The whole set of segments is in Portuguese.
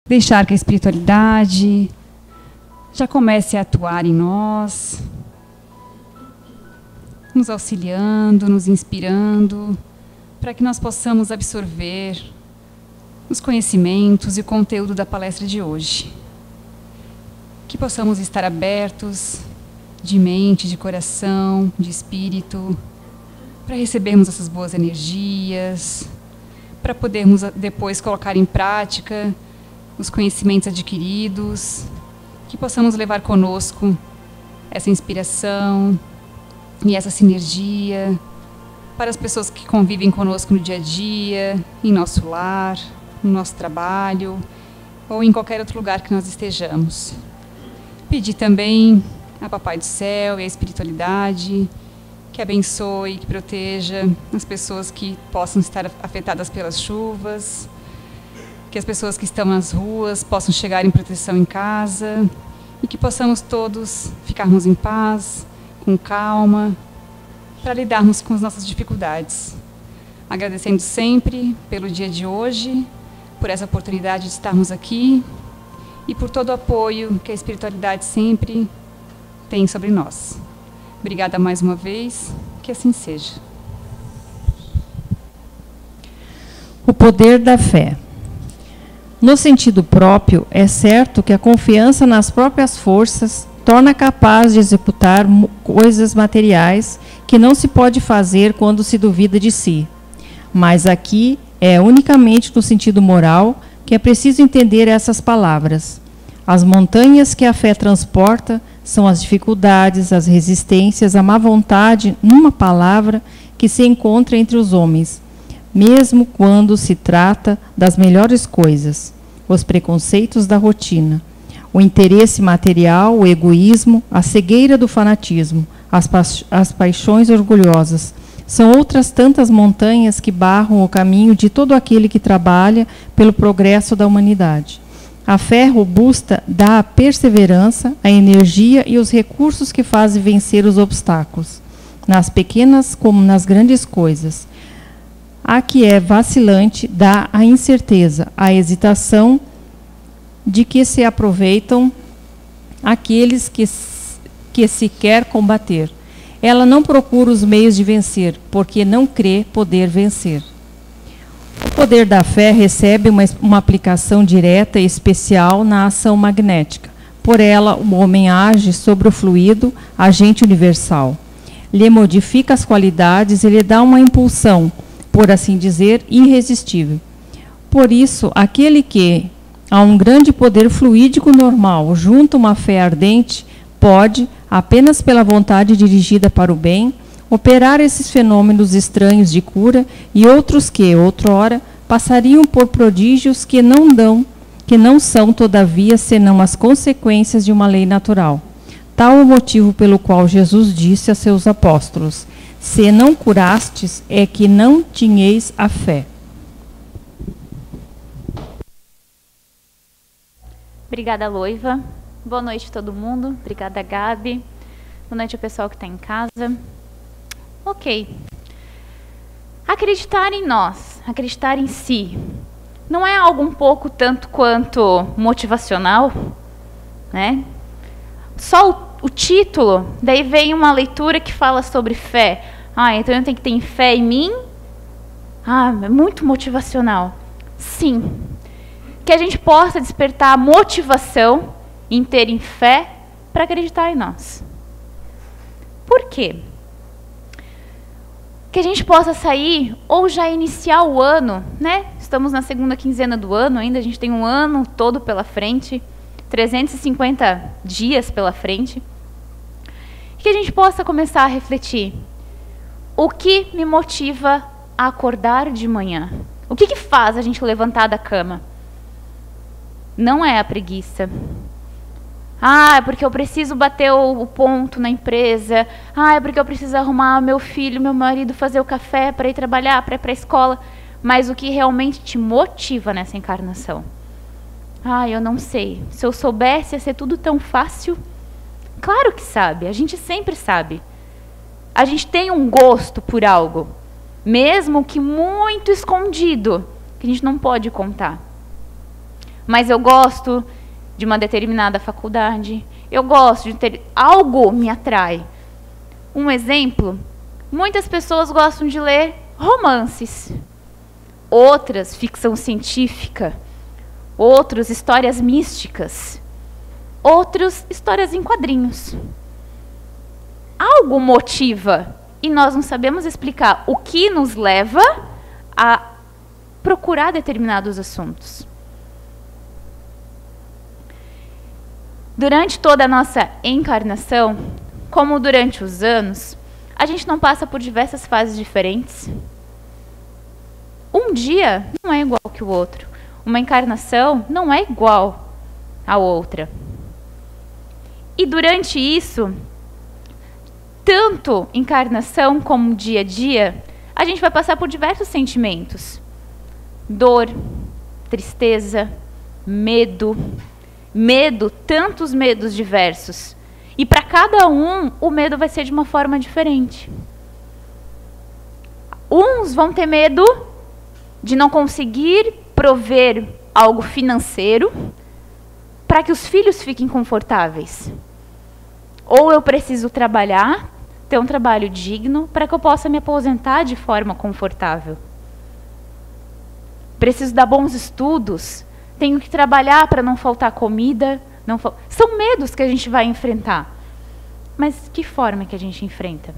Deixar que a espiritualidade já comece a atuar em nós, nos auxiliando, nos inspirando, para que nós possamos absorver os conhecimentos e o conteúdo da palestra de hoje. Que possamos estar abertos de mente, de coração, de espírito, para recebermos essas boas energias, para podermos depois colocar em prática os conhecimentos adquiridos, que possamos levar conosco essa inspiração e essa sinergia para as pessoas que convivem conosco no dia a dia, em nosso lar, no nosso trabalho ou em qualquer outro lugar que nós estejamos. Pedir também a Papai do Céu e a espiritualidade que abençoe, que proteja as pessoas que possam estar afetadas pelas chuvas, que as pessoas que estão nas ruas possam chegar em proteção em casa e que possamos todos ficarmos em paz, com calma, para lidarmos com as nossas dificuldades. Agradecendo sempre pelo dia de hoje, por essa oportunidade de estarmos aqui e por todo o apoio que a espiritualidade sempre tem sobre nós. Obrigada mais uma vez, que assim seja. O poder da fé. No sentido próprio, é certo que a confiança nas próprias forças torna capaz de executar coisas materiais que não se pode fazer quando se duvida de si. Mas aqui é unicamente no sentido moral que é preciso entender essas palavras. As montanhas que a fé transporta são as dificuldades, as resistências, a má vontade, numa palavra, que se encontra entre os homens, mesmo quando se trata das melhores coisas, os preconceitos da rotina, o interesse material, o egoísmo, a cegueira do fanatismo, as paixões orgulhosas. São outras tantas montanhas que barram o caminho de todo aquele que trabalha pelo progresso da humanidade. A fé robusta dá a perseverança, a energia e os recursos que fazem vencer os obstáculos, nas pequenas como nas grandes coisas. A que é vacilante dá a incerteza, a hesitação de que se aproveitam aqueles que se quer combater. Ela não procura os meios de vencer, porque não crê poder vencer. O poder da fé recebe uma aplicação direta e especial na ação magnética. Por ela, o homem age sobre o fluido, agente universal. Lhe modifica as qualidades e lhe dá uma impulsão, por assim dizer, irresistível. Por isso, aquele que, a um grande poder fluídico normal, junta uma fé ardente, pode, apenas pela vontade dirigida para o bem, operar esses fenômenos estranhos de cura e outros que, outrora, passariam por prodígios que não são, todavia, senão as consequências de uma lei natural. Tal o motivo pelo qual Jesus disse a seus apóstolos: se não curastes, é que não tinheis a fé. Obrigada, Loiva. Boa noite a todo mundo. Obrigada, Gabi. Boa noite ao pessoal que está em casa. Ok. Acreditar em nós, acreditar em si, não é algo um pouco tanto quanto motivacional, né? Só o título, daí vem uma leitura que fala sobre fé. Então eu tenho que ter fé em mim? É muito motivacional. Sim. Que a gente possa despertar a motivação em ter fé para acreditar em nós. Por quê? Que a gente possa sair ou já iniciar o ano, né? Estamos na segunda quinzena do ano ainda, a gente tem um ano todo pela frente, 350 dias pela frente. Que a gente possa começar a refletir. O que me motiva a acordar de manhã? O que faz a gente levantar da cama? Não é a preguiça. É porque eu preciso bater o ponto na empresa. É porque eu preciso arrumar meu filho, meu marido, fazer o café para ir trabalhar, para ir para a escola. Mas o que realmente te motiva nessa encarnação? Eu não sei. Se eu soubesse, ia ser tudo tão fácil. Claro que sabe, a gente sempre sabe. A gente tem um gosto por algo, mesmo que muito escondido, que a gente não pode contar. mas eu gosto de uma determinada faculdade, eu gosto de ter... Algo me atrai. Um exemplo, muitas pessoas gostam de ler romances, outras ficção científica, outros histórias místicas, outros histórias em quadrinhos. Algo motiva e nós não sabemos explicar o que nos leva a procurar determinados assuntos. Durante toda a nossa encarnação, como durante os anos, a gente não passa por diversas fases diferentes. Um dia não é igual que o outro. Uma encarnação não é igual à outra. E durante isso, tanto encarnação como dia a dia, a gente vai passar por diversos sentimentos. Dor, tristeza, medo. Medo, tantos medos diversos. E para cada um, o medo vai ser de uma forma diferente. Uns vão ter medo de não conseguir prover algo financeiro para que os filhos fiquem confortáveis. Ou eu preciso trabalhar, ter um trabalho digno, para que eu possa me aposentar de forma confortável. Preciso dar bons estudos, tenho que trabalhar para não faltar comida. São medos que a gente vai enfrentar. Mas que forma que a gente enfrenta?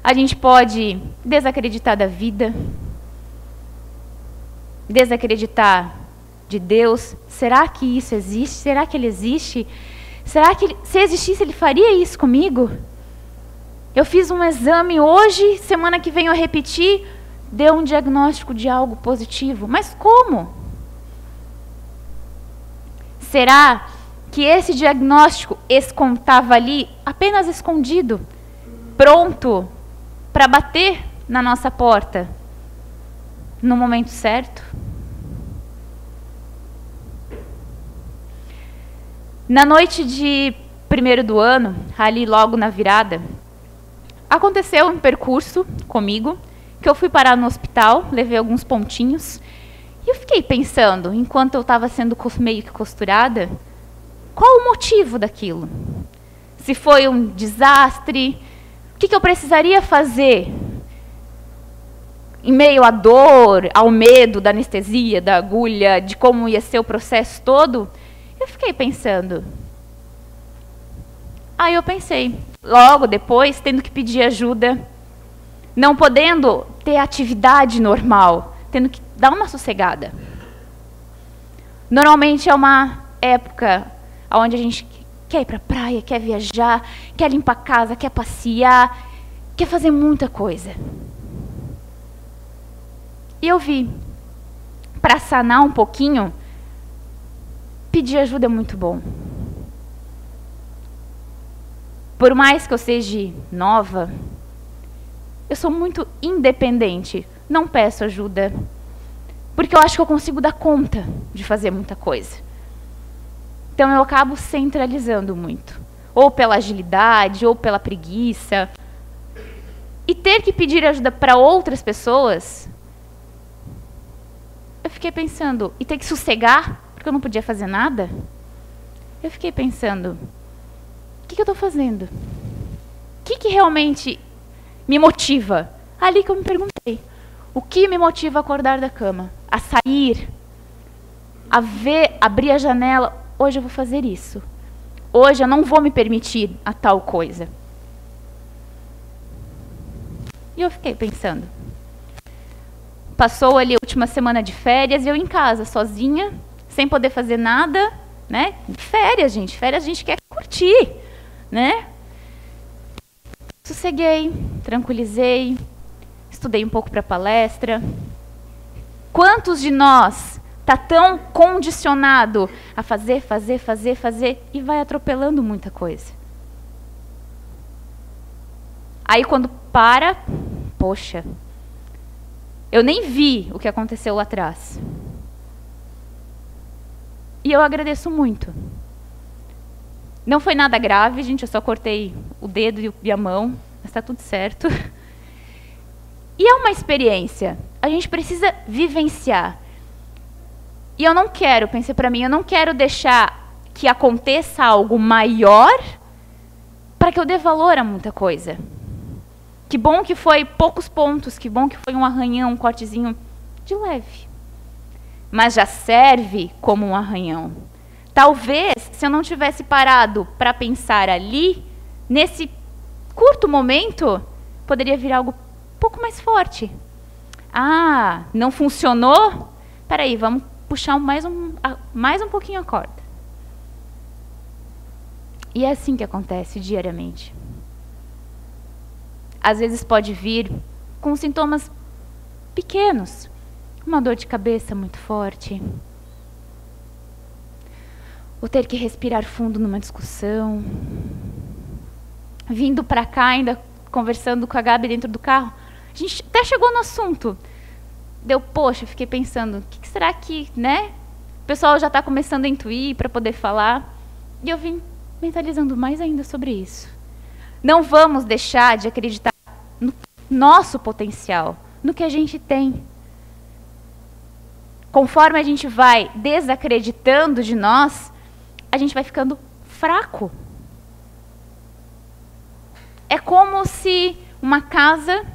A gente pode desacreditar da vida, desacreditar de Deus. Será que isso existe? Será que Ele existe? Será que se existisse, Ele faria isso comigo? Eu fiz um exame hoje, semana que vem eu repeti, deu um diagnóstico de algo positivo. Mas como? Será que esse diagnóstico estava ali, apenas escondido, pronto para bater na nossa porta no momento certo? Na noite de 1º do ano, ali logo na virada, aconteceu um percurso comigo, que eu fui parar no hospital, levei alguns pontinhos, e eu fiquei pensando, enquanto eu estava sendo meio que costurada, qual o motivo daquilo? Se foi um desastre, o que eu precisaria fazer? Em meio à dor, ao medo da anestesia, da agulha, de como ia ser o processo todo, eu fiquei pensando. Aí eu pensei, logo depois, tendo que pedir ajuda, não podendo ter atividade normal, tendo que dar uma sossegada. Normalmente é uma época onde a gente quer ir para a praia, quer viajar, quer limpar a casa, quer passear, quer fazer muita coisa. E eu vi, para sanar um pouquinho, pedir ajuda é muito bom. Por mais que eu seja nova, eu sou muito independente. Não peço ajuda, porque eu acho que eu consigo dar conta de fazer muita coisa. Então eu acabo centralizando muito, ou pela agilidade, ou pela preguiça. E ter que pedir ajuda para outras pessoas, eu fiquei pensando, e ter que sossegar, porque eu não podia fazer nada, eu fiquei pensando, o que eu estou fazendo? O que realmente me motiva? Ali que eu me perguntei. O que me motiva a acordar da cama? A sair? A ver, abrir a janela? Hoje eu vou fazer isso. Hoje eu não vou me permitir a tal coisa. E eu fiquei pensando. Passou ali a última semana de férias e eu em casa, sozinha, sem poder fazer nada, né? Férias, gente. Férias a gente quer curtir, né? Sosseguei, tranquilizei, estudei um pouco para a palestra. Quantos de nós está tão condicionado a fazer e vai atropelando muita coisa? Aí quando para, poxa, eu nem vi o que aconteceu lá atrás. E eu agradeço muito. Não foi nada grave, gente, eu só cortei o dedo e a mão, mas está tudo certo. E é uma experiência, a gente precisa vivenciar. E eu não quero, pensei para mim, eu não quero deixar que aconteça algo maior para que eu dê valor a muita coisa. Que bom que foi poucos pontos, que bom que foi um arranhão, um cortezinho de leve. Mas já serve como um arranhão. Talvez, se eu não tivesse parado para pensar ali, nesse curto momento, poderia vir algo um pouco mais forte. Ah, não funcionou? Espera aí, vamos puxar mais um pouquinho a corda. E é assim que acontece diariamente. Às vezes pode vir com sintomas pequenos. Uma dor de cabeça muito forte. Ou ter que respirar fundo numa discussão. Vindo para cá, ainda conversando com a Gabi dentro do carro. A gente até chegou no assunto. Poxa, fiquei pensando, o que será que, né? O pessoal já está começando a intuir para poder falar. E eu vim mentalizando mais ainda sobre isso. Não vamos deixar de acreditar no nosso potencial, no que a gente tem. Conforme a gente vai desacreditando de nós, a gente vai ficando fraco. É como se uma casa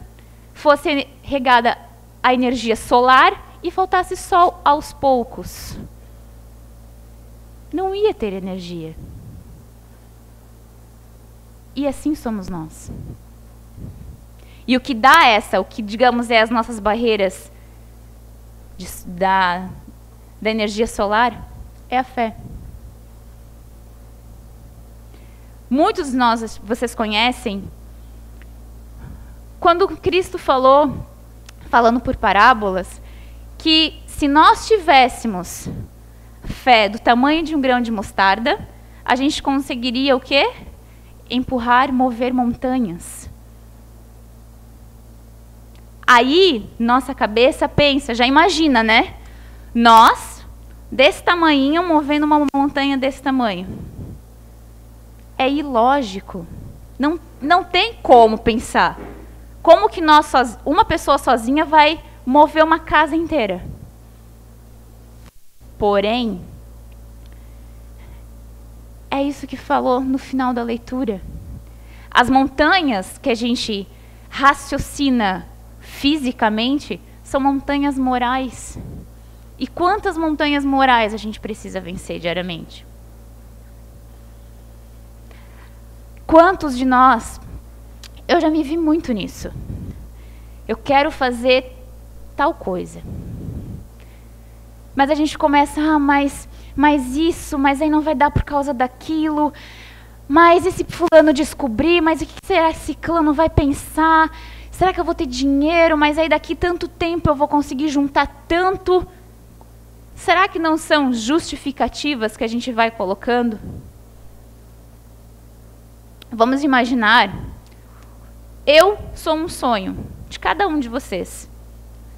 fosse regada a energia solar e faltasse sol aos poucos. Não ia ter energia. E assim somos nós. E o que dá o que digamos é as nossas barreiras da energia solar, é a fé. Muitos de nós, vocês conhecem, quando Cristo falando por parábolas, que se nós tivéssemos fé do tamanho de um grão de mostarda, a gente conseguiria o quê? Empurrar, mover montanhas. Aí, nossa cabeça pensa, já imagina, né? Nós, desse tamanho, movendo uma montanha desse tamanho. É ilógico. Não tem como pensar. Como que uma pessoa sozinha vai mover uma casa inteira? Porém, é isso que falou no final da leitura. As montanhas que a gente raciocina fisicamente são montanhas morais. E quantas montanhas morais a gente precisa vencer diariamente? Quantos de nós, eu já me vi muito nisso. Eu quero fazer tal coisa. Mas a gente começa, mas aí não vai dar por causa daquilo. Mas esse fulano descobrir, mas o que será que esse ciclano vai pensar? Será que eu vou ter dinheiro? Mas aí daqui tanto tempo eu vou conseguir juntar tanto? Será que não são justificativas que a gente vai colocando? Vamos imaginar, eu sou um sonho de cada um de vocês.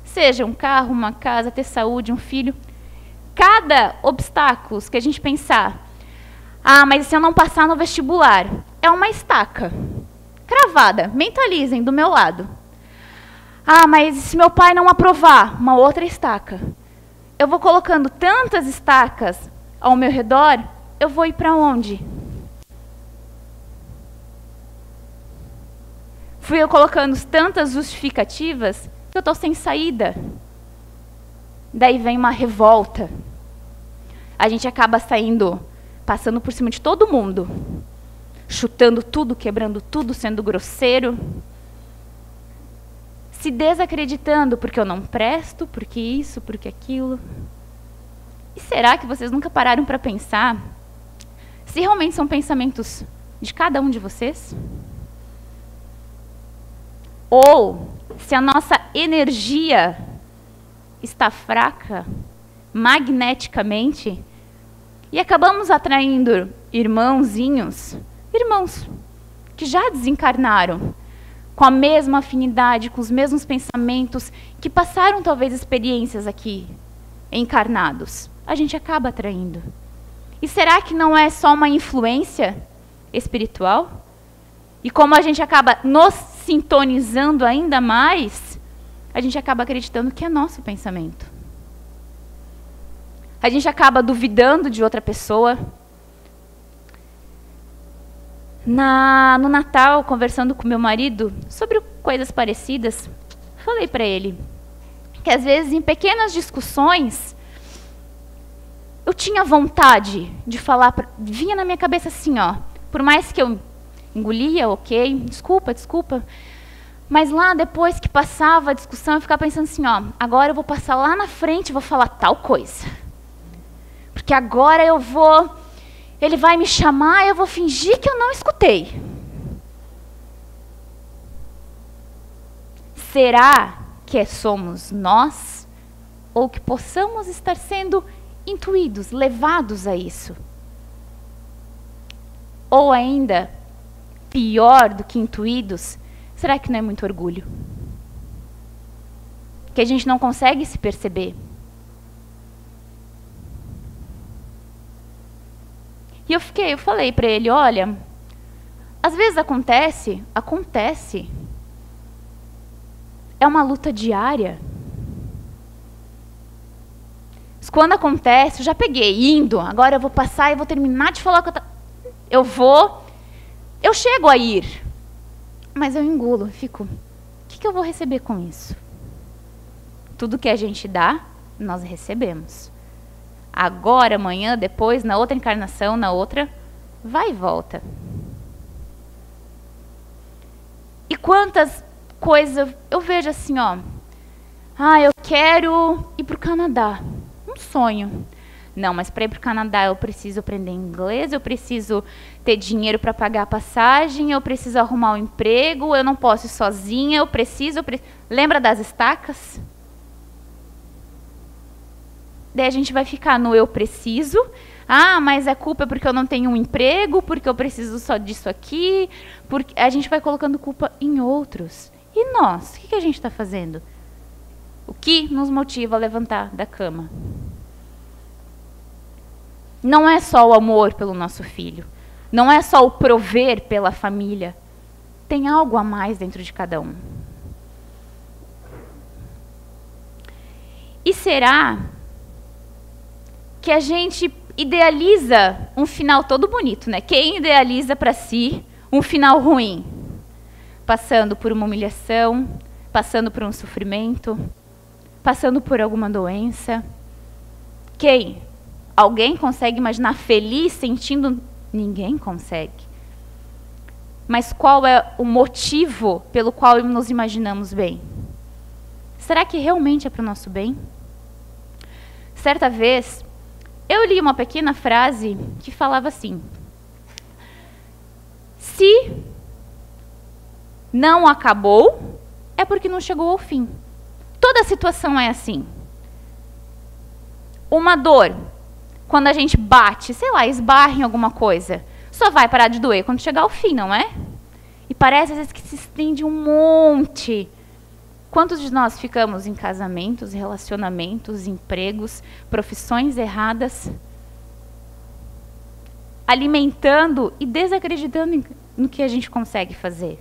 Seja um carro, uma casa, ter saúde, um filho. Cada obstáculo que a gente pensar, mas se eu não passar no vestibular, é uma estaca cravada, mentalizem do meu lado. Mas se meu pai não aprovar, uma outra estaca. Eu vou colocando tantas estacas ao meu redor, eu vou ir para onde? Fui eu colocando tantas justificativas que eu estou sem saída. Daí vem uma revolta. A gente acaba passando por cima de todo mundo. Chutando tudo, quebrando tudo, sendo grosseiro. Se desacreditando porque eu não presto, porque isso, porque aquilo. E será que vocês nunca pararam para pensar se realmente são pensamentos de cada um de vocês? Ou se a nossa energia está fraca, magneticamente, e acabamos atraindo irmãos que já desencarnaram, com a mesma afinidade, com os mesmos pensamentos, que passaram talvez experiências aqui, encarnados. A gente acaba atraindo. E será que não é só uma influência espiritual? E como a gente acaba nos sintonizando ainda mais, a gente acaba acreditando que é nosso pensamento. A gente acaba duvidando de outra pessoa. No Natal, conversando com meu marido sobre coisas parecidas, falei para ele que às vezes em pequenas discussões eu tinha vontade de falar, vinha na minha cabeça assim, ó, por mais que eu engolia, ok, desculpa, mas lá depois que passava a discussão eu ficava pensando assim, ó, agora eu vou passar lá na frente e vou falar tal coisa, porque agora ele vai me chamar e eu vou fingir que eu não escutei. Será que somos nós? Ou que possamos estar sendo intuídos, levados a isso? Ou ainda, pior do que intuídos, será que não é muito orgulho? Que a gente não consegue se perceber? E eu falei para ele, olha, às vezes acontece. É uma luta diária. Mas quando acontece, eu já peguei, indo, agora eu vou passar e vou terminar de falar o que eu chego a ir, mas eu engulo, fico, o que eu vou receber com isso? Tudo que a gente dá, nós recebemos. Agora, amanhã, depois, na outra encarnação, na outra, vai e volta. E quantas coisas eu vejo assim, ó. Eu quero ir para o Canadá. Um sonho. Não, mas para ir para o Canadá eu preciso aprender inglês, eu preciso ter dinheiro para pagar a passagem, eu preciso arrumar um emprego, eu não posso ir sozinha, eu preciso... Lembra das estacas? Daí a gente vai ficar no eu preciso. Mas a culpa é porque eu não tenho um emprego, porque eu preciso só disso aqui. Porque a gente vai colocando culpa em outros. E nós? O que a gente está fazendo? O que nos motiva a levantar da cama? Não é só o amor pelo nosso filho. Não é só o prover pela família. Tem algo a mais dentro de cada um. E será que a gente idealiza um final todo bonito, né? Quem idealiza para si um final ruim? Passando por uma humilhação, passando por um sofrimento, passando por alguma doença. Quem? Alguém consegue imaginar feliz sentindo? Ninguém consegue. Mas qual é o motivo pelo qual nos imaginamos bem? Será que realmente é para o nosso bem? Certa vez, eu li uma pequena frase que falava assim: se não acabou, é porque não chegou ao fim. Toda situação é assim. Uma dor, quando a gente bate, sei lá, esbarra em alguma coisa, só vai parar de doer quando chegar ao fim, não é? E parece às vezes que se estende um monte. Quantos de nós ficamos em casamentos, relacionamentos, empregos, profissões erradas, alimentando e desacreditando no que a gente consegue fazer?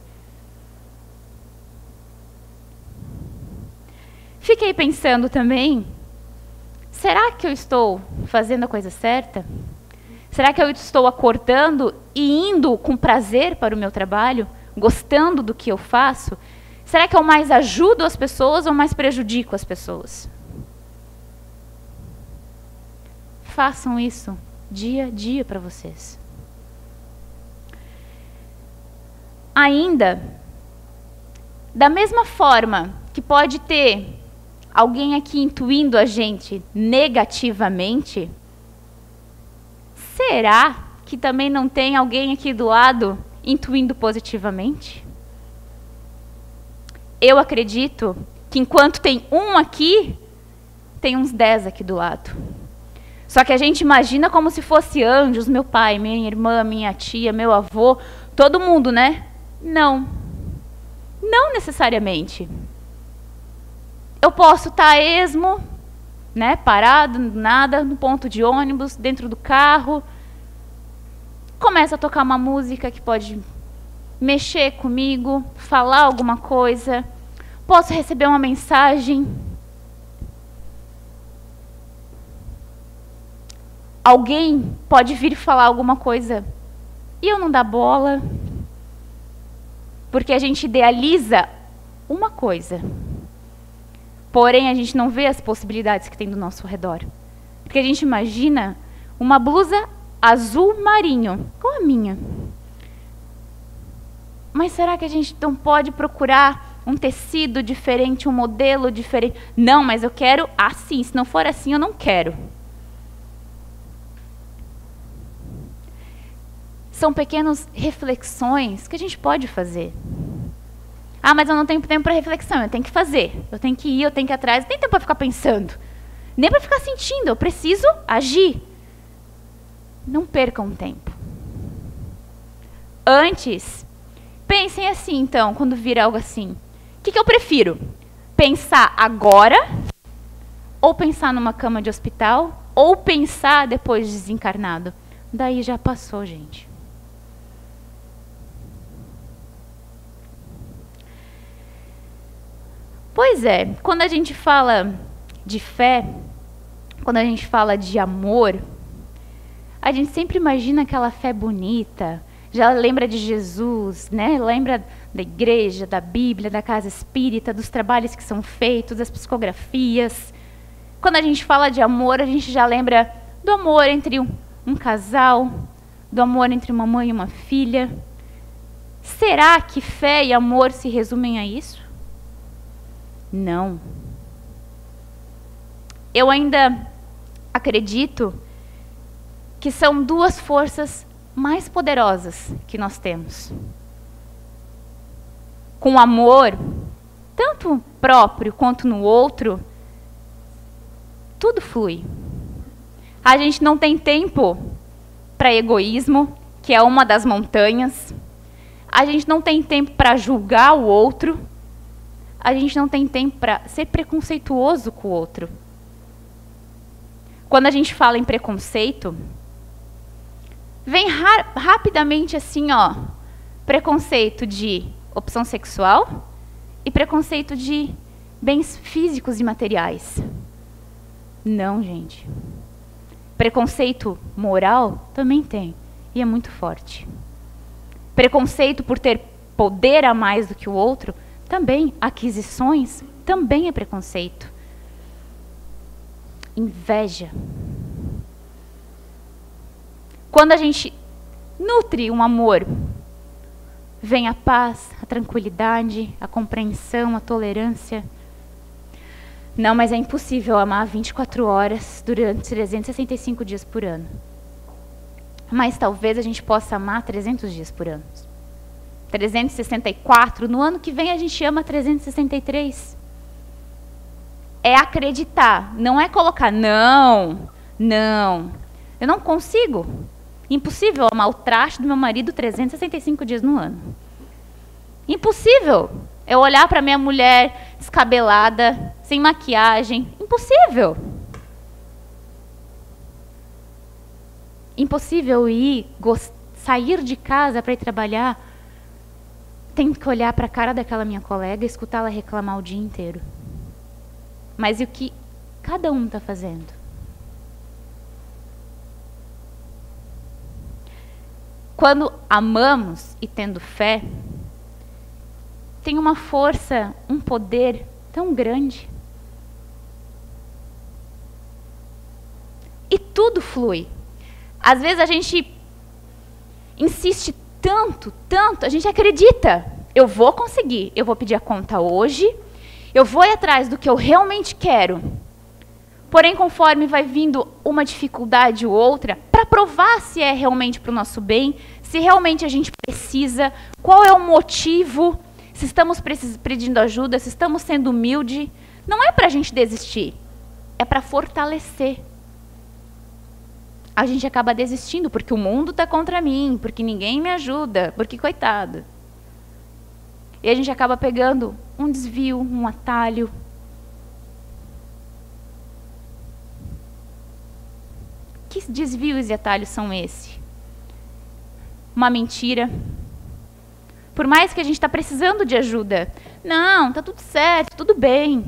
Fiquei pensando também, será que eu estou fazendo a coisa certa? Será que eu estou acordando e indo com prazer para o meu trabalho, gostando do que eu faço? Será que eu mais ajudo as pessoas ou mais prejudico as pessoas? Façam isso dia a dia para vocês. Ainda, da mesma forma que pode ter alguém aqui intuindo a gente negativamente, será que também não tem alguém aqui do lado intuindo positivamente? Eu acredito que enquanto tem um aqui, tem uns 10 aqui do lado. Só que a gente imagina como se fosse anjos, meu pai, minha irmã, minha tia, meu avô, todo mundo, né? Não. Não necessariamente. Eu posso estar esmo, né, parado, nada, no ponto de ônibus, dentro do carro. Começa a tocar uma música que pode mexer comigo, falar alguma coisa. Posso receber uma mensagem. alguém pode vir falar alguma coisa e eu não dar bola, porque a gente idealiza uma coisa, porém a gente não vê as possibilidades que tem do nosso redor. Porque a gente imagina uma blusa azul marinho, como a minha. Mas será que a gente não pode procurar um tecido diferente, um modelo diferente? Não, mas eu quero assim, se não for assim eu não quero. São pequenas reflexões que a gente pode fazer. Ah, mas eu não tenho tempo para reflexão, eu tenho que fazer. Eu tenho que ir, eu tenho que ir atrás, não tem tempo para ficar pensando. Nem para ficar sentindo, eu preciso agir. Não percam tempo. Antes, pensem assim então, quando vir algo assim. O que eu prefiro? Pensar agora? Ou pensar numa cama de hospital? Ou pensar depois de desencarnado? Daí já passou, gente. Pois é, quando a gente fala de fé, quando a gente fala de amor, a gente sempre imagina aquela fé bonita, já lembra de Jesus, né? Lembra da igreja, da Bíblia, da casa espírita, dos trabalhos que são feitos, das psicografias. Quando a gente fala de amor, a gente já lembra do amor entre um casal, do amor entre uma mãe e uma filha. Será que fé e amor se resumem a isso? Não. Eu ainda acredito que são duas forças mais poderosas que nós temos. Com amor, tanto próprio quanto no outro, tudo flui. A gente não tem tempo para egoísmo, que é uma das montanhas. A gente não tem tempo para julgar o outro. A gente não tem tempo para ser preconceituoso com o outro. Quando a gente fala em preconceito, vem rapidamente assim, ó, preconceito de opção sexual e preconceito de bens físicos e materiais. Não, gente. Preconceito moral também tem, e é muito forte. Preconceito por ter poder a mais do que o outro, também. Aquisições, também é preconceito. Inveja. Quando a gente nutre um amor, vem a paz, a tranquilidade, a compreensão, a tolerância. Não, mas é impossível amar 24 horas durante 365 dias por ano. Mas talvez a gente possa amar 300 dias por ano. 364, no ano que vem a gente ama 363. É acreditar, não é colocar, não, eu não consigo. Impossível amar o traste do meu marido 365 dias no ano. Impossível eu olhar para minha mulher descabelada, sem maquiagem. Impossível. Impossível sair de casa para ir trabalhar. Tenho que olhar para a cara daquela minha colega e escutá-la reclamar o dia inteiro. Mas e o que cada um está fazendo? Quando amamos e tendo fé, tem uma força, um poder tão grande. E tudo flui. Às vezes a gente insiste tanto, a gente acredita. Eu vou conseguir, eu vou pedir a conta hoje, eu vou ir atrás do que eu realmente quero. Porém, conforme vai vindo uma dificuldade ou outra, para provar se é realmente para o nosso bem, se realmente a gente precisa, qual é o motivo, se estamos pedindo ajuda, se estamos sendo humilde, não é para a gente desistir, é para fortalecer. A gente acaba desistindo porque o mundo está contra mim, porque ninguém me ajuda, porque coitado. E a gente acaba pegando um desvio, um atalho. Que desvios e atalhos são esses? Uma mentira. Por mais que a gente está precisando de ajuda. Não, está tudo certo, tudo bem.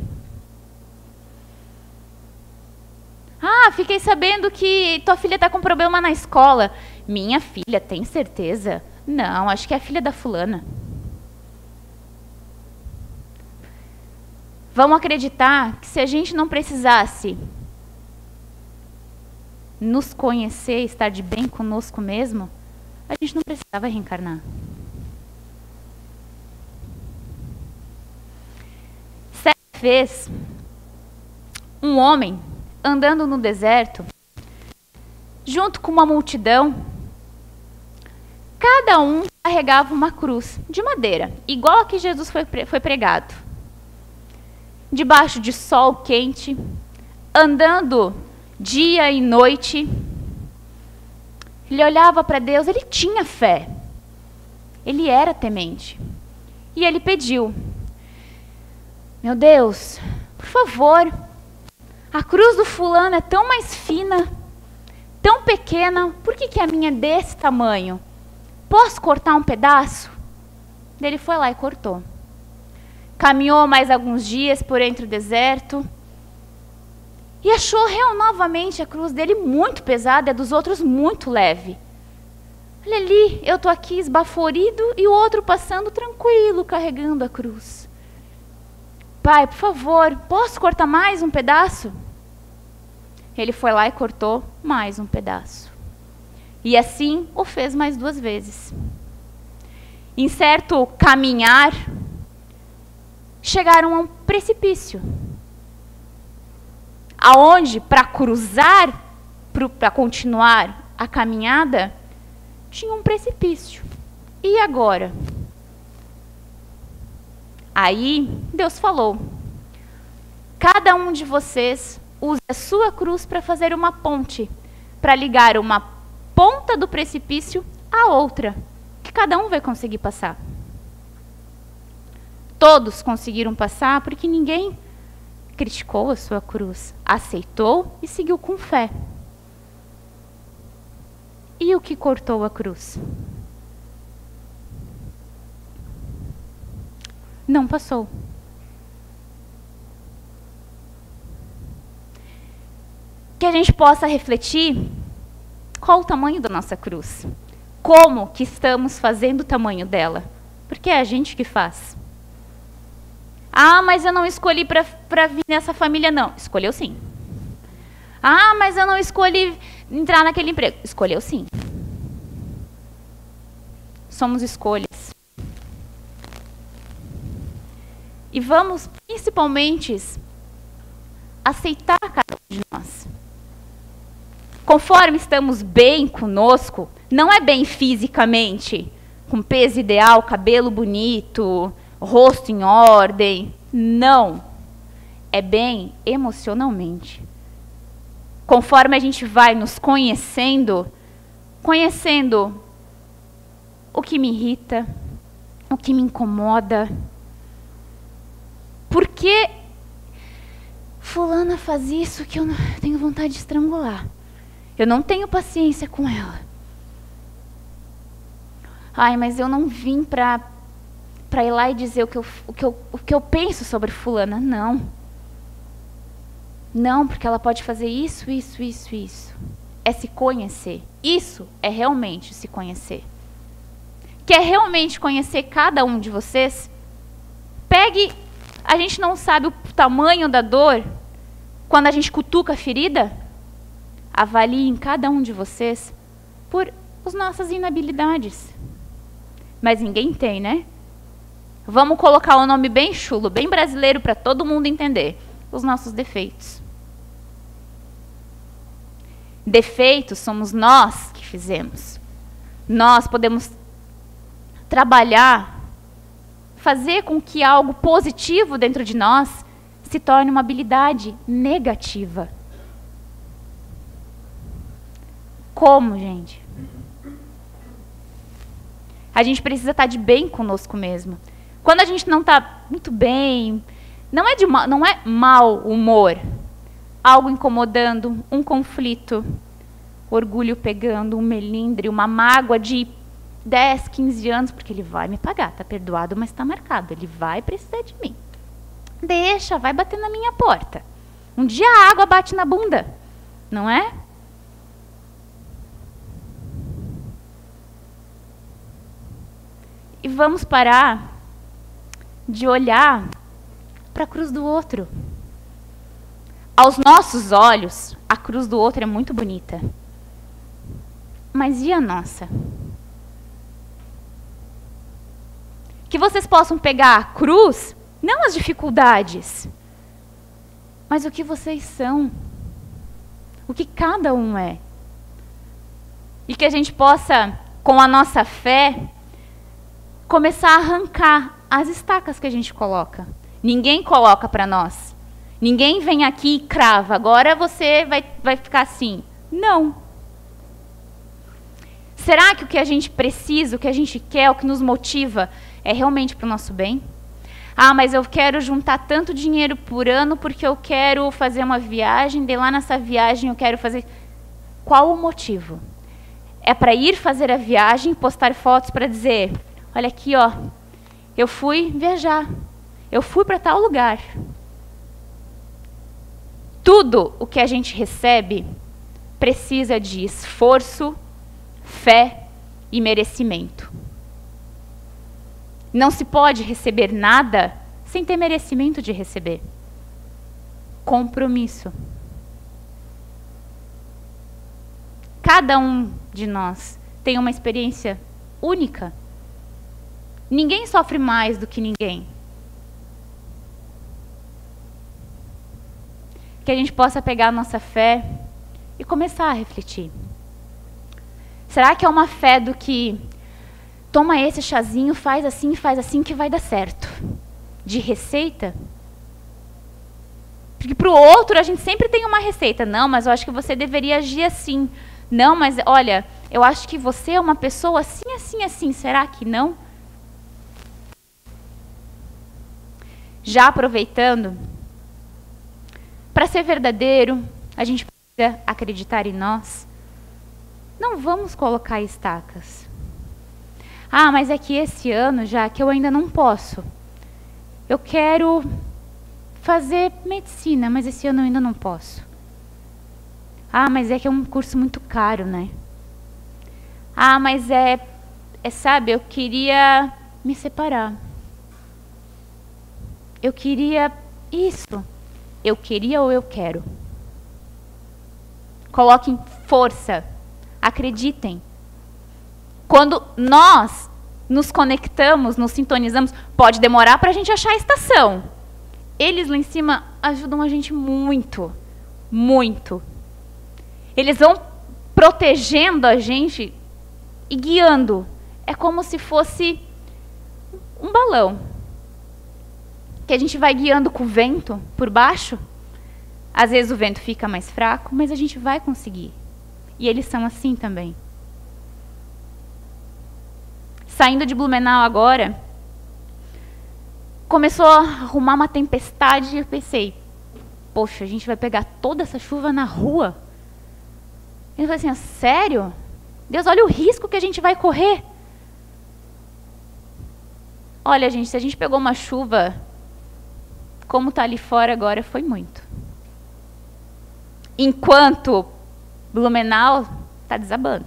Ah, fiquei sabendo que tua filha está com problema na escola. Minha filha, tem certeza? Não, acho que é a filha da fulana. Vamos acreditar que se a gente não precisasse nos conhecer, estar de bem conosco mesmo, a gente não precisava reencarnar. Certa vez, um homem andando no deserto, junto com uma multidão, cada um carregava uma cruz de madeira, igual a que Jesus foi pregado. Debaixo de sol quente, andando dia e noite, ele olhava para Deus, ele tinha fé, ele era temente. E ele pediu: meu Deus, por favor, a cruz do fulano é tão mais fina, tão pequena, por que a minha é desse tamanho? Posso cortar um pedaço? Ele foi lá e cortou. Caminhou mais alguns dias por entre o deserto e achou novamente a cruz dele muito pesada e a dos outros muito leve. Olha ali, eu estou aqui esbaforido e o outro passando tranquilo, carregando a cruz. Pai, por favor, posso cortar mais um pedaço? Ele foi lá e cortou mais um pedaço. E assim o fez mais 2 vezes. Em certo caminhar, chegaram a um precipício, aonde, para cruzar, para continuar a caminhada, tinha um precipício. E agora? Aí Deus falou: cada um de vocês use a sua cruz para fazer uma ponte, para ligar uma ponta do precipício à outra, que cada um vai conseguir passar. Todos conseguiram passar porque ninguém criticou a sua cruz, aceitou e seguiu com fé. E o que cortou a cruz? Não passou. Que a gente possa refletir qual o tamanho da nossa cruz. Como que estamos fazendo o tamanho dela? Porque é a gente que faz. Ah, mas eu não escolhi para vir nessa família, não. Escolheu sim. Ah, mas eu não escolhi entrar naquele emprego. Escolheu sim. Somos escolhas. E vamos, principalmente, aceitar cada um de nós. Conforme estamos bem conosco, não é bem fisicamente, com peso ideal, cabelo bonito, rosto em ordem. Não. É bem emocionalmente. Conforme a gente vai nos conhecendo o que me irrita, o que me incomoda. Por que fulana faz isso que eu tenho vontade de estrangular? Eu não tenho paciência com ela. Ai, mas eu não vim para ir lá e dizer o que eu penso sobre fulana. Não. Não, porque ela pode fazer isso, isso, isso, isso. É se conhecer. Isso é realmente se conhecer. Quer realmente conhecer cada um de vocês? Pegue, a gente não sabe o tamanho da dor quando a gente cutuca a ferida? Avalie em cada um de vocês por as nossas inabilidades. Mas ninguém tem, né? Vamos colocar um nome bem chulo, bem brasileiro para todo mundo entender. Os nossos defeitos. Defeitos somos nós que fizemos. Nós podemos trabalhar, fazer com que algo positivo dentro de nós se torne uma habilidade negativa. Como, gente? A gente precisa estar de bem conosco mesmo. Quando a gente não está muito bem, não é mau humor, algo incomodando, um conflito, orgulho pegando, um melindre, uma mágoa de 10, 15 anos, porque ele vai me pagar, está perdoado, mas está marcado, ele vai precisar de mim. Deixa, vai bater na minha porta. Um dia a água bate na bunda. não é? E vamos parar de olhar para a cruz do outro. Aos nossos olhos, a cruz do outro é muito bonita. Mas e a nossa? Que vocês possam pegar a cruz, não as dificuldades, mas o que vocês são. O que cada um é. E que a gente possa, com a nossa fé, começar a arrancar as estacas que a gente coloca. Ninguém coloca para nós. Ninguém vem aqui e crava, agora você vai ficar assim. Não. Será que o que a gente precisa, o que a gente quer, o que nos motiva, é realmente para o nosso bem? Ah, mas eu quero juntar tanto dinheiro por ano porque eu quero fazer uma viagem, de lá nessa viagem eu quero fazer... Qual o motivo? É para ir fazer a viagem, postar fotos para dizer, olha aqui, ó, eu fui viajar, eu fui para tal lugar. Tudo o que a gente recebe precisa de esforço, fé e merecimento. Não se pode receber nada sem ter merecimento de receber. Compromisso. Cada um de nós tem uma experiência única. Ninguém sofre mais do que ninguém. Que a gente possa pegar a nossa fé e começar a refletir. Será que é uma fé do que toma esse chazinho, faz assim que vai dar certo? De receita? Porque para o outro a gente sempre tem uma receita. Não, mas eu acho que você deveria agir assim. Não, mas olha, eu acho que você é uma pessoa assim, assim, assim. Será que não? Já aproveitando, para ser verdadeiro, a gente precisa acreditar em nós. Não vamos colocar estacas. Ah, mas é que esse ano, já que eu ainda não posso. Eu quero fazer medicina, mas esse ano eu ainda não posso. Ah, mas é que é um curso muito caro, né? Ah, mas sabe, eu queria me separar. Eu queria isso. Eu queria ou eu quero. Coloquem força. Acreditem. Quando nós nos conectamos, nos sintonizamos, pode demorar para a gente achar a estação. Eles lá em cima ajudam a gente muito, muito. Eles vão protegendo a gente e guiando. É como se fosse um balão. Que a gente vai guiando com o vento por baixo. Às vezes o vento fica mais fraco, mas a gente vai conseguir. E eles são assim também. Saindo de Blumenau agora, começou a arrumar uma tempestade e eu pensei, poxa, a gente vai pegar toda essa chuva na rua? E eu falei assim, sério? Deus, olha o risco que a gente vai correr. Olha, gente, se a gente pegou uma chuva, como está ali fora agora, foi muito. Enquanto Blumenau está desabando.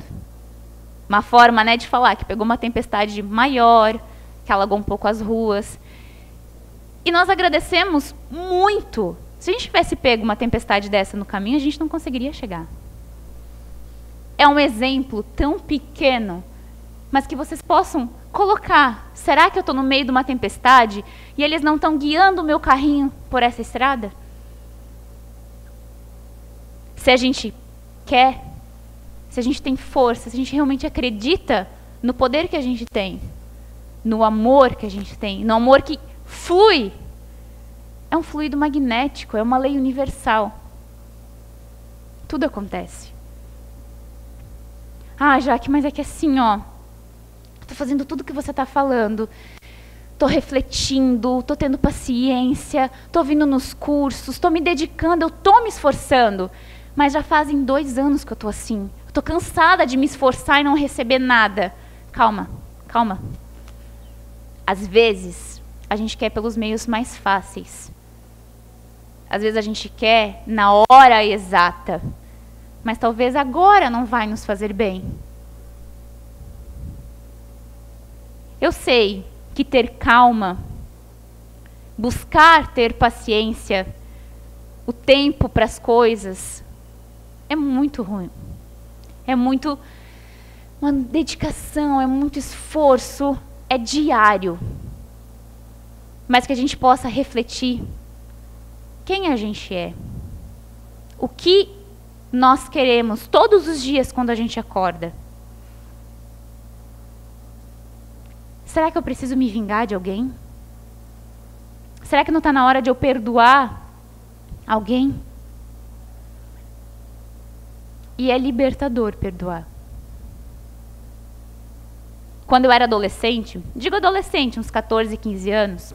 Uma forma, né, de falar que pegou uma tempestade maior, que alagou um pouco as ruas. E nós agradecemos muito. Se a gente tivesse pego uma tempestade dessa no caminho, a gente não conseguiria chegar. É um exemplo tão pequeno, mas que vocês possam colocar. Será que eu estou no meio de uma tempestade e eles não estão guiando o meu carrinho por essa estrada? Se a gente quer, se a gente tem força, se a gente realmente acredita no poder que a gente tem, no amor que a gente tem, no amor que flui. É um fluido magnético, é uma lei universal. Tudo acontece. Ah, Jaque, mas é que assim, ó, estou fazendo tudo o que você está falando. Estou refletindo, estou tendo paciência, estou vindo nos cursos, estou me dedicando, eu estou me esforçando. Mas já fazem 2 anos que eu estou assim. Estou cansada de me esforçar e não receber nada. Calma, calma. Às vezes, a gente quer pelos meios mais fáceis. Às vezes a gente quer na hora exata. mas talvez agora não vai nos fazer bem. Eu sei que ter calma, buscar ter paciência, o tempo para as coisas, é muito ruim. É muito uma dedicação, é muito esforço, é diário. Mas que a gente possa refletir quem a gente é. O que nós queremos todos os dias quando a gente acorda. Será que eu preciso me vingar de alguém? Será que não está na hora de eu perdoar alguém? E é libertador perdoar. Quando eu era adolescente, digo adolescente, uns 14, 15 anos,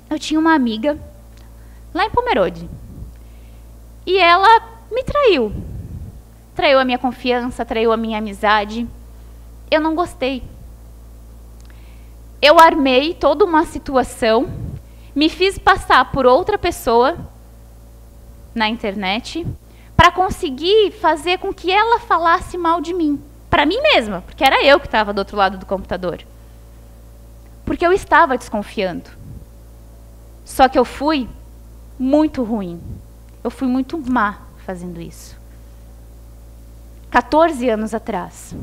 eu tinha uma amiga lá em Pomerode. E ela me traiu. Traiu a minha confiança, traiu a minha amizade. Eu não gostei. Eu armei toda uma situação, me fiz passar por outra pessoa na internet para conseguir fazer com que ela falasse mal de mim. Para mim mesma, porque era eu que estava do outro lado do computador. Porque eu estava desconfiando. Só que eu fui muito ruim. Eu fui muito má fazendo isso. 14 anos atrás.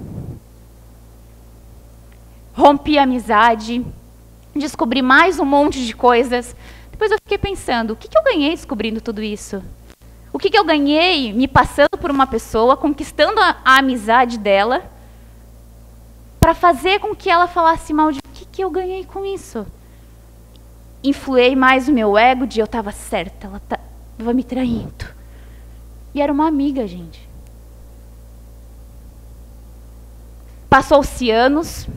Rompi a amizade, descobri mais um monte de coisas. Depois eu fiquei pensando, o que eu ganhei descobrindo tudo isso? O que eu ganhei me passando por uma pessoa, conquistando a amizade dela, para fazer com que ela falasse mal de mim? O que eu ganhei com isso? Influei mais o meu ego de eu estava certa, ela estava me traindo. E era uma amiga, gente. Passou-se anos,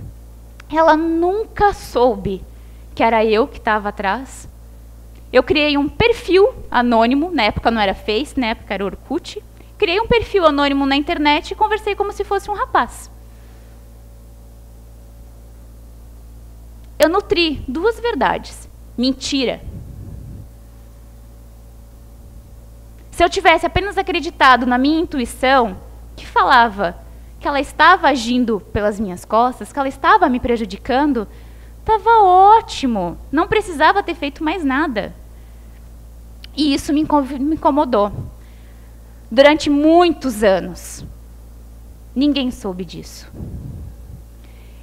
ela nunca soube que era eu que estava atrás. Eu criei um perfil anônimo, na época não era Face, na época era Orkut. Criei um perfil anônimo na internet e conversei como se fosse um rapaz. Eu nutri duas verdades. Mentira. Se eu tivesse apenas acreditado na minha intuição, que falava que ela estava agindo pelas minhas costas, que ela estava me prejudicando, estava ótimo. Não precisava ter feito mais nada. E isso me incomodou. Durante muitos anos, ninguém soube disso.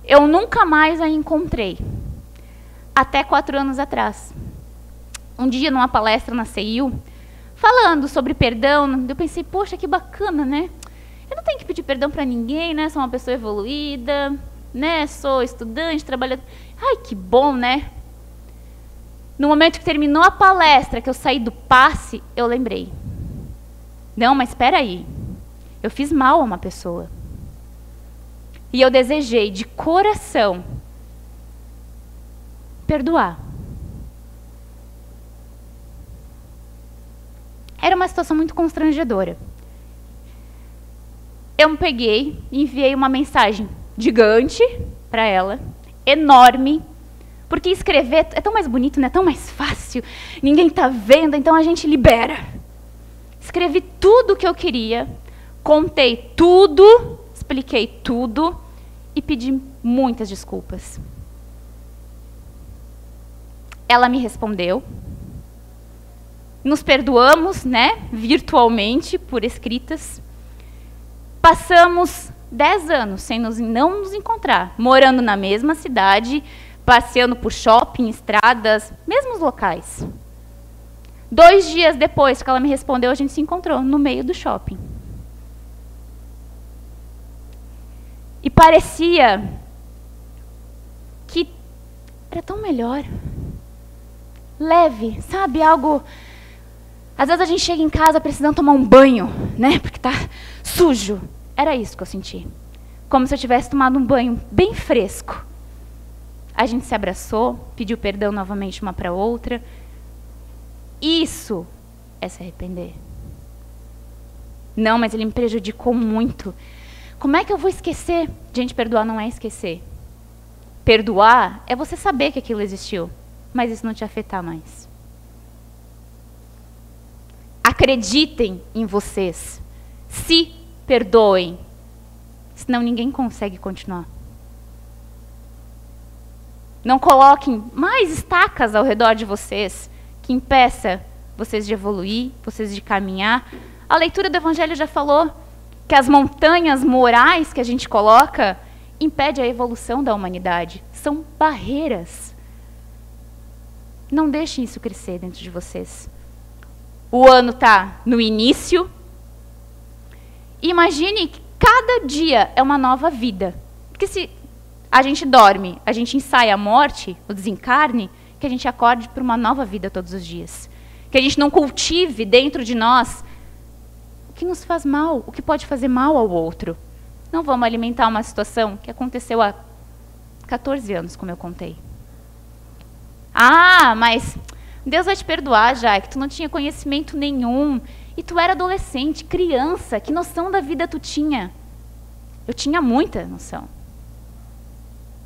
Eu nunca mais a encontrei. Até 4 anos atrás. Um dia, numa palestra na CEIU, falando sobre perdão, eu pensei, poxa, que bacana, né? Eu não tenho que pedir perdão para ninguém, né? Sou uma pessoa evoluída, né? Sou estudante, trabalhador. Ai, que bom, né? No momento que terminou a palestra, que eu saí do passe, eu lembrei. Não, mas espera aí. Eu fiz mal a uma pessoa. E eu desejei de coração perdoar. Era uma situação muito constrangedora. Eu me peguei e enviei uma mensagem gigante para ela, enorme, porque escrever é tão mais bonito, né? É tão mais fácil, ninguém está vendo, então a gente libera. Escrevi tudo o que eu queria, contei tudo, expliquei tudo e pedi muitas desculpas. Ela me respondeu. Nos perdoamos, né? Virtualmente, por escritas. Passamos 10 anos sem não nos encontrar, morando na mesma cidade, passeando por shopping, estradas, mesmos locais. 2 dias depois que ela me respondeu, a gente se encontrou no meio do shopping. E parecia que era tão melhor. Leve, sabe? Algo... Às vezes a gente chega em casa precisando tomar um banho, né? Porque tá sujo. Era isso que eu senti. Como se eu tivesse tomado um banho bem fresco. A gente se abraçou, pediu perdão novamente uma para outra. Isso é se arrepender. Não, mas ele me prejudicou muito. Como é que eu vou esquecer? Gente, perdoar não é esquecer. Perdoar é você saber que aquilo existiu, mas isso não te afetar mais. Acreditem em vocês. Se perdoem, senão ninguém consegue continuar. Não coloquem mais estacas ao redor de vocês que impeça vocês de evoluir, vocês de caminhar. A leitura do Evangelho já falou que as montanhas morais que a gente coloca impedem a evolução da humanidade. São barreiras. Não deixem isso crescer dentro de vocês. O ano está no início. Imagine que cada dia é uma nova vida. Porque se a gente dorme, a gente ensaia a morte, o desencarne, que a gente acorde para uma nova vida todos os dias. Que a gente não cultive dentro de nós o que nos faz mal, o que pode fazer mal ao outro. Não vamos alimentar uma situação que aconteceu há 14 anos, como eu contei. Ah, mas Deus vai te perdoar, já que tu não tinha conhecimento nenhum. E tu era adolescente, criança. Que noção da vida tu tinha? Eu tinha muita noção.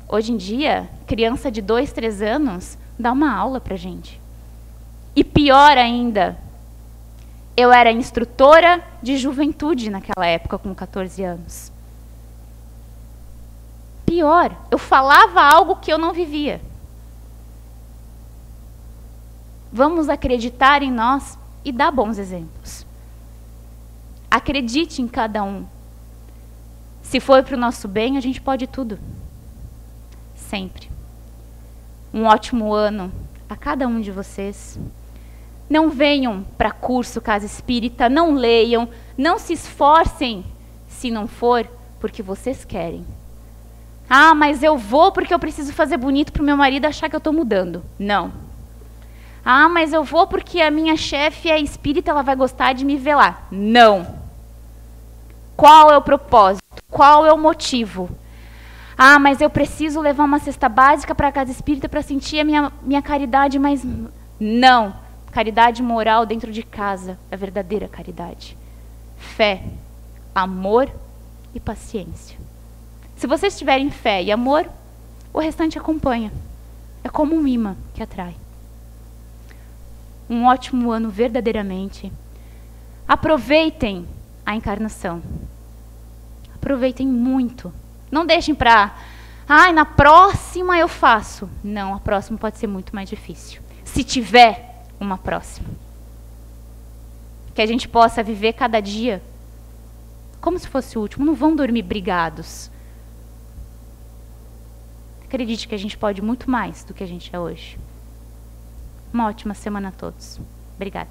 Hoje em dia, criança de 2, 3 anos dá uma aula pra gente. E pior ainda, eu era instrutora de juventude naquela época, com 14 anos. Pior, eu falava algo que eu não vivia. Vamos acreditar em nós e dar bons exemplos. Acredite em cada um. Se for para o nosso bem, a gente pode tudo. Sempre. Um ótimo ano a cada um de vocês. Não venham para curso Casa Espírita, não leiam, não se esforcem se não for porque vocês querem. Ah, mas eu vou porque eu preciso fazer bonito para o meu marido achar que eu estou mudando. Não. Ah, mas eu vou porque a minha chefe é espírita, ela vai gostar de me ver lá. Não. Qual é o propósito? Qual é o motivo? Ah, mas eu preciso levar uma cesta básica para a Casa Espírita para sentir a minha caridade, mas não. Caridade moral dentro de casa, a verdadeira caridade. Fé, amor e paciência. Se vocês tiverem fé e amor, o restante acompanha. É como um imã que atrai. Um ótimo ano verdadeiramente. Aproveitem a encarnação. Aproveitem muito. Não deixem para, na próxima eu faço. Não, a próxima pode ser muito mais difícil. Se tiver uma próxima. Que a gente possa viver cada dia como se fosse o último. Não vão dormir brigados. Acredite que a gente pode muito mais do que a gente é hoje. Uma ótima semana a todos. Obrigada.